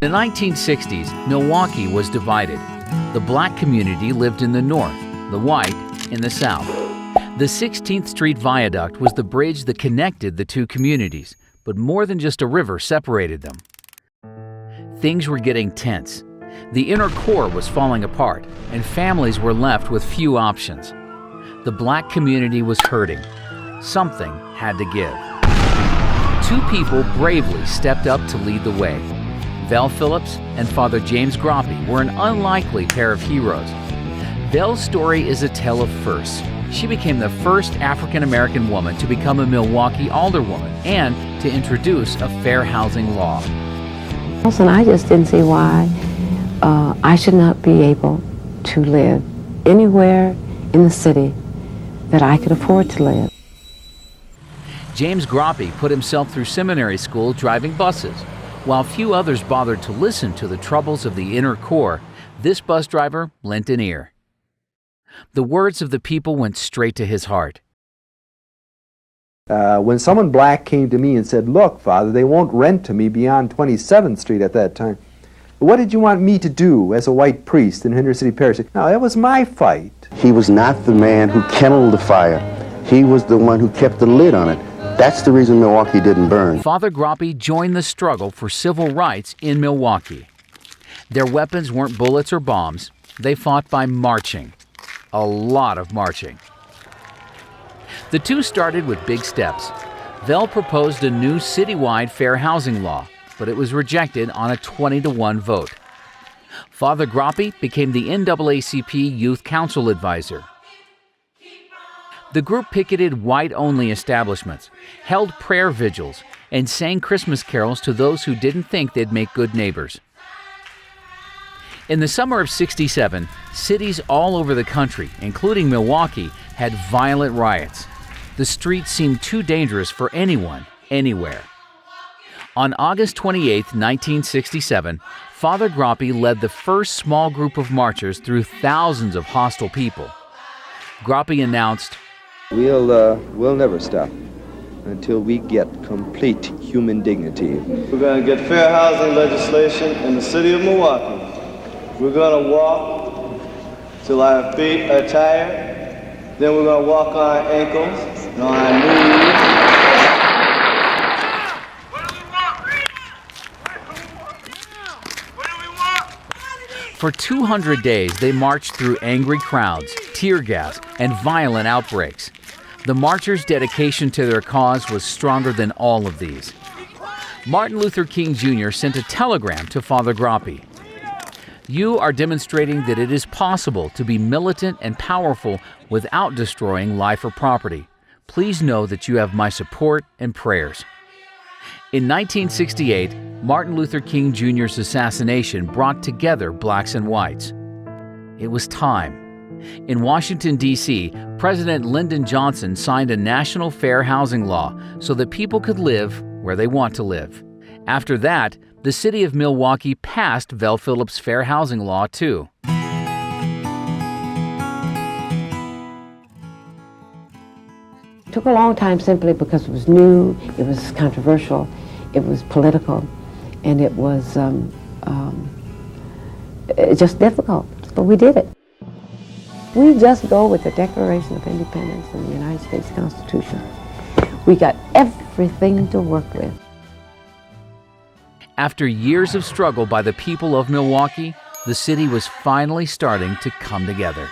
In the 1960s, Milwaukee was divided. The black community lived in the north, the white in the south. The 16th Street Viaduct was the bridge that connected the two communities, but more than just a river separated them. Things were getting tense. The inner core was falling apart, and families were left with few options. The black community was hurting. Something had to give. Two people bravely stepped up to lead the way. Vel Phillips and Father James Groppi were an unlikely pair of heroes. Vel's story is a tale of firsts. She became the first African-American woman to become a Milwaukee alderwoman and to introduce a fair housing law. And I just didn't see why I should not be able to live anywhere in the city that I could afford to live. James Groppi put himself through seminary school driving buses. While few others bothered to listen to the troubles of the inner core, this bus driver lent an ear. The words of the people went straight to his heart. When someone black came to me and said, "Look, Father, they won't rent to me beyond 27th Street at that time. What did you want me to do as a white priest in Henry City Parish?" No, that was my fight. He was not the man who kindled the fire. He was the one who kept the lid on it. That's the reason Milwaukee didn't burn. Father Groppi joined the struggle for civil rights in Milwaukee. Their weapons weren't bullets or bombs. They fought by marching. A lot of marching. The two started with big steps. Vel proposed a new citywide fair housing law, but it was rejected on a 20-1 vote. Father Groppi became the NAACP Youth Council Advisor. The group picketed white-only establishments, held prayer vigils, and sang Christmas carols to those who didn't think they'd make good neighbors. In the summer of '67, cities all over the country, including Milwaukee, had violent riots. The streets seemed too dangerous for anyone, anywhere. On August 28, 1967, Father Groppi led the first small group of marchers through thousands of hostile people. Groppi announced, We'll never stop until we get complete human dignity. We're going to get fair housing legislation in the city of Milwaukee. We're going to walk till our feet are tired. Then we're going to walk on our ankles and on our knees. For 200 days, they marched through angry crowds, tear gas, and violent outbreaks. The marchers' dedication to their cause was stronger than all of these. Martin Luther King Jr. sent a telegram to Father Groppi. "You are demonstrating that it is possible to be militant and powerful without destroying life or property. Please know that you have my support and prayers." In 1968, Martin Luther King Jr.'s assassination brought together blacks and whites. It was time. In Washington, D.C., President Lyndon Johnson signed a national fair housing law so that people could live where they want to live. After that, the city of Milwaukee passed Vel Phillips' fair housing law, too. It took a long time simply because it was new, it was controversial, it was political, and it was just difficult, but we did it. We just go with the Declaration of Independence and the United States Constitution. We got everything to work with. After years of struggle by the people of Milwaukee, the city was finally starting to come together.